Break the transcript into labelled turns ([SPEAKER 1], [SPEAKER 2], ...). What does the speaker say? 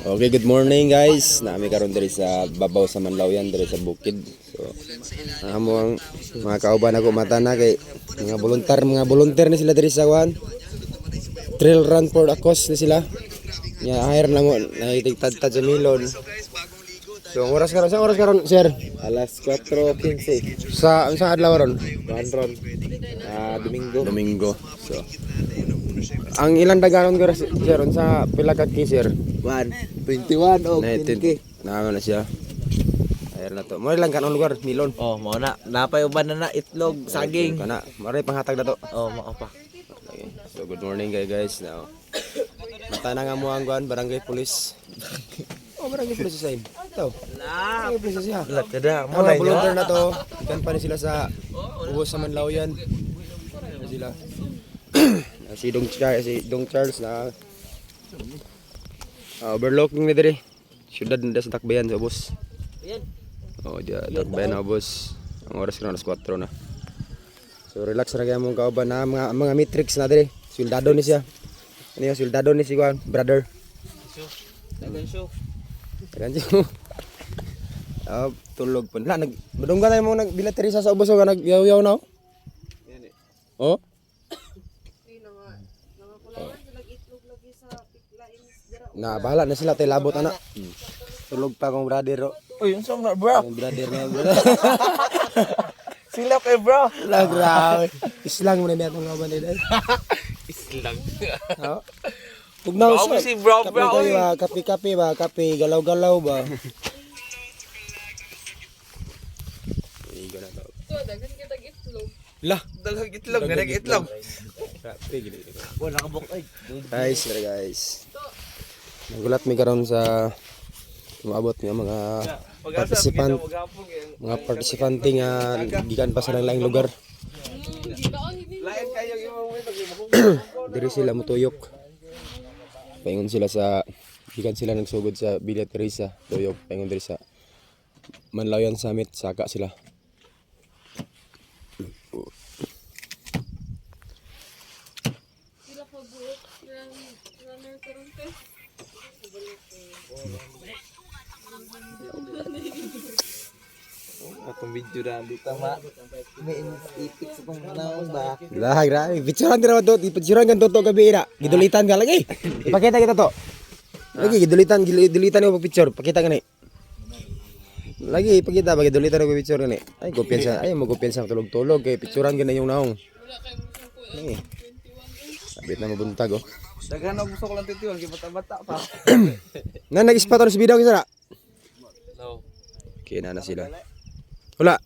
[SPEAKER 1] Okay, good morning guys. Nami karon diri sa babaw sa Manlawyan diri sa bukid. So, amo ang mga kauban ako mata na kay mga volunteer ni sila diri sa kwan. Trail run for a cause ni sila. Nya hire na mo naitigtad-tad sa milon. So, ang oras karon, sir?
[SPEAKER 2] Alas 4:15.
[SPEAKER 1] Sa adlaw ron?
[SPEAKER 2] One ron.
[SPEAKER 1] Domingo. So, ang ilang daganon ko sir sa pila ka ki sir?
[SPEAKER 2] 21 o 10K.
[SPEAKER 1] Naano na siya. Ayan na to. Mo lang kanong lugar milon.
[SPEAKER 2] Oh, mao na. Napay uban na itlog, saging.
[SPEAKER 1] Kana, maray panghatag na to.
[SPEAKER 2] Oh, mao pa.
[SPEAKER 1] Okay. So good morning guys. Now, mata na nga mo ang kuan barangay police. Oh, barangay police sa ito. Barangay police siya.
[SPEAKER 2] Lat kada mo
[SPEAKER 1] Mga
[SPEAKER 2] na inyo.
[SPEAKER 1] volunteer na to. Ikan pa ni sila sa ubos sa Manlawyan. Na sila. Si Dong Charles na overlooking ni diri. Syudad na sa Takbayan sa ubos. Oh, dia Takbayan na ubos. Ang oras na alas 4 na. So relax ra kay among kauban na mga matrix na diri. Soldado ni siya. Ano yung soldado ni si Juan, brother.
[SPEAKER 2] Dagan show.
[SPEAKER 1] Dagan siya. Tulog pa. Madunggan na mo nagbilateri sa ubos o nagyaw-yaw na. Oh? Na bahala na sila tay labot ana. Tulog pa kong brother.
[SPEAKER 2] Uy, unsa man bro?
[SPEAKER 1] Ang brother na.
[SPEAKER 2] Sila kay bro.
[SPEAKER 1] La grabe. Islang mo na niya itong kaban nila.
[SPEAKER 2] Islang.
[SPEAKER 1] Ha? Tugnaw
[SPEAKER 2] Bro,
[SPEAKER 1] siya.
[SPEAKER 2] si bro,
[SPEAKER 1] Kape
[SPEAKER 2] bro,
[SPEAKER 1] kayo ba? Kape ba? Kape galaw-galaw ba? Igo na to.
[SPEAKER 3] Dagan kita itlog.
[SPEAKER 1] Lah,
[SPEAKER 2] Dalag itlog, ganag itlog.
[SPEAKER 1] kape gini.
[SPEAKER 2] Bo nakabok ay.
[SPEAKER 1] Guys. Nagulat mi karon sa umabot nga mga partisipante nga gikan pa sa laing lugar.
[SPEAKER 2] Lain kayo imong
[SPEAKER 1] Diri sila mutuyok. Paingon sila sa gikan sila nagsugod sa Villa Teresa, tuyok paingon diri sa Manlawyan Summit, saka sila.
[SPEAKER 3] Sila pa buot runner karon te.
[SPEAKER 2] atong video na dito ma. May ipik sa tong naon ba?
[SPEAKER 1] Lah, grabe. Picturean dira to, picturean kan toto gabi ira. Gidulitan ka lagi. Ipakita kita to. Lagi gidulitan ko picture. Pakita ka ni. Lagi ipakita bagi gidulitan ko picture ni. Ay, kumpiyansa. Ay, mo kumpiyansa tulog-tulog kay picturean gina yung naong. Ni. Sabit na mabuntag oh.
[SPEAKER 2] Daghan og gusto ko lang titiwan kay bata-bata pa.
[SPEAKER 1] Na nag-spot sa bidang isa.
[SPEAKER 2] No.
[SPEAKER 1] Okay na sila. Wala.